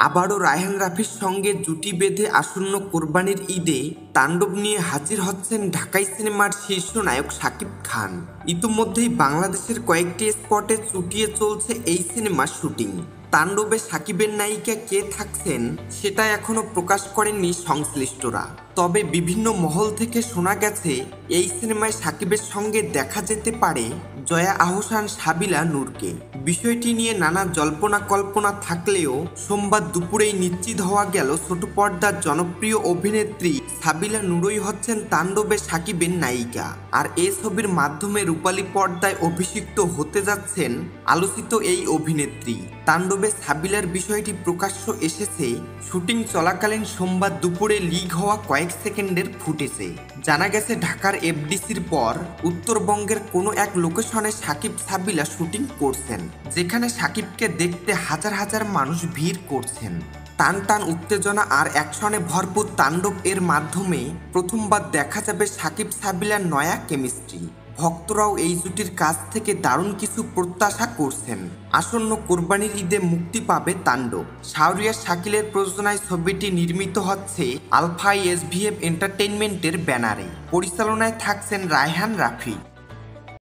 আবারও রায়হান রাফির সঙ্গে জুটি বেঁধে আসন্ন কোরবানির ঈদে তাণ্ডব নিয়ে হাজির হচ্ছেন ঢাকাই সিনেমার শীর্ষ নায়ক শাকিব খান। ইতিমধ্যেই বাংলাদেশের কয়েকটি স্পটে চুটিয়ে চলছে এই সিনেমার শুটিং। তাণ্ডবে শাকিবের নায়িকা কে থাকছেন সেটা এখনো প্রকাশ করেননি সংশ্লিষ্টরা। তবে বিভিন্ন মহল থেকে শোনা গেছে এই সিনেমায় শাকিবের সঙ্গে দেখা যেতে পারে জয়া আহসান সাবিলা নূরকে। বিষয়টি নিয়ে নানা জল্পনা কল্পনা থাকলেও সোমবার দুপুরেই নিশ্চিত হওয়া গেল ছোট পর্দার জনপ্রিয় অভিনেত্রী সাবিলা নূরই হচ্ছেন তাণ্ডবে শাকিবের নায়িকা। আর এই ছবির মাধ্যমে রূপালী পর্দায় অভিষিক্ত হতে যাচ্ছেন আলোচিত এই অভিনেত্রী। তাণ্ডবে সাবিলার বিষয়টি প্রকাশ্য এসেছে শুটিং চলাকালীন সোমবার দুপুরে লিক হওয়া কয়েক সেকেন্ডের ফুটেজে। জানা গেছে ঢাকার এফডিসির পর উত্তরবঙ্গের কোনো এক লোকেশনে শাকিব সাবিলা শুটিং করছেন, যেখানে শাকিবকে দেখতে হাজার হাজার মানুষ ভিড় করছেন। টান টান উত্তেজনা আর অ্যাকশনে ভরপুর তাণ্ডব এর মাধ্যমে প্রথমবার দেখা যাবে শাকিব সাবিলার নয়া কেমিস্ট্রি। ভক্তরাও এই জুটির কাছ থেকে দারুণ কিছু প্রত্যাশা করছেন। আসন্ন কোরবানির ঈদে মুক্তি পাবে তাণ্ডব। শাহরিয়ার শাকিলের প্রযোজনায় ছবিটি নির্মিত হচ্ছে আলফা এসভিএফ এন্টারটেইনমেন্টের ব্যানারে। পরিচালনায় থাকছেন রায়হান রাফি।